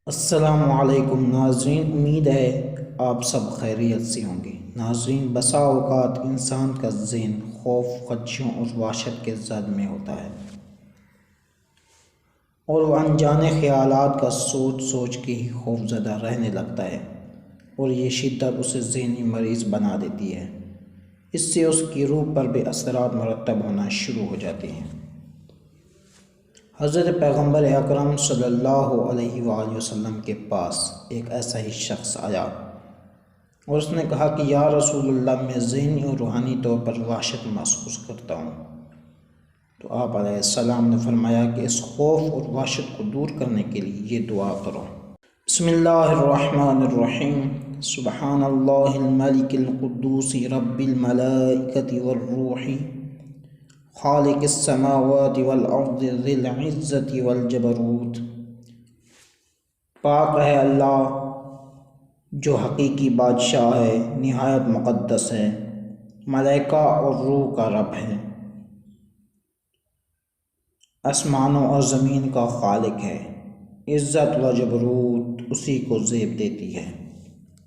السلام علیکم ناظرین، امید ہے آپ سب خیریت سے ہوں گے۔ ناظرین، بسا اوقات انسان کا ذہن خوف، خدشوں اور وحشت کے زد میں ہوتا ہے اور وہ انجانے خیالات کا سوچ سوچ کے ہی خوف زدہ رہنے لگتا ہے اور یہ شدت اسے ذہنی مریض بنا دیتی ہے۔ اس سے اس کی روح پر بھی اثرات مرتب ہونا شروع ہو جاتے ہیں۔ حضرت پیغمبر اکرم صلی اللہ علیہ وآلہ وسلم کے پاس ایک ایسا ہی شخص آیا اور اس نے کہا کہ یا رسول اللہ، میں ذہنی اور روحانی طور پر وحشت محسوس کرتا ہوں۔ تو آپ علیہ السلام نے فرمایا کہ اس خوف اور وحشت کو دور کرنے کے لیے یہ دعا کرو۔ بسم اللہ الرحمن الرحیم۔ سبحان اللہ الملک القدوس رب الملائکۃ والروح خالق السماوات والارض ذی العزت والجبروت۔ پاک ہے اللہ جو حقیقی بادشاہ ہے، نہایت مقدس ہے، ملائکہ اور روح کا رب ہے، آسمانوں اور زمین کا خالق ہے، عزت و جبروت اسی کو زیب دیتی ہے۔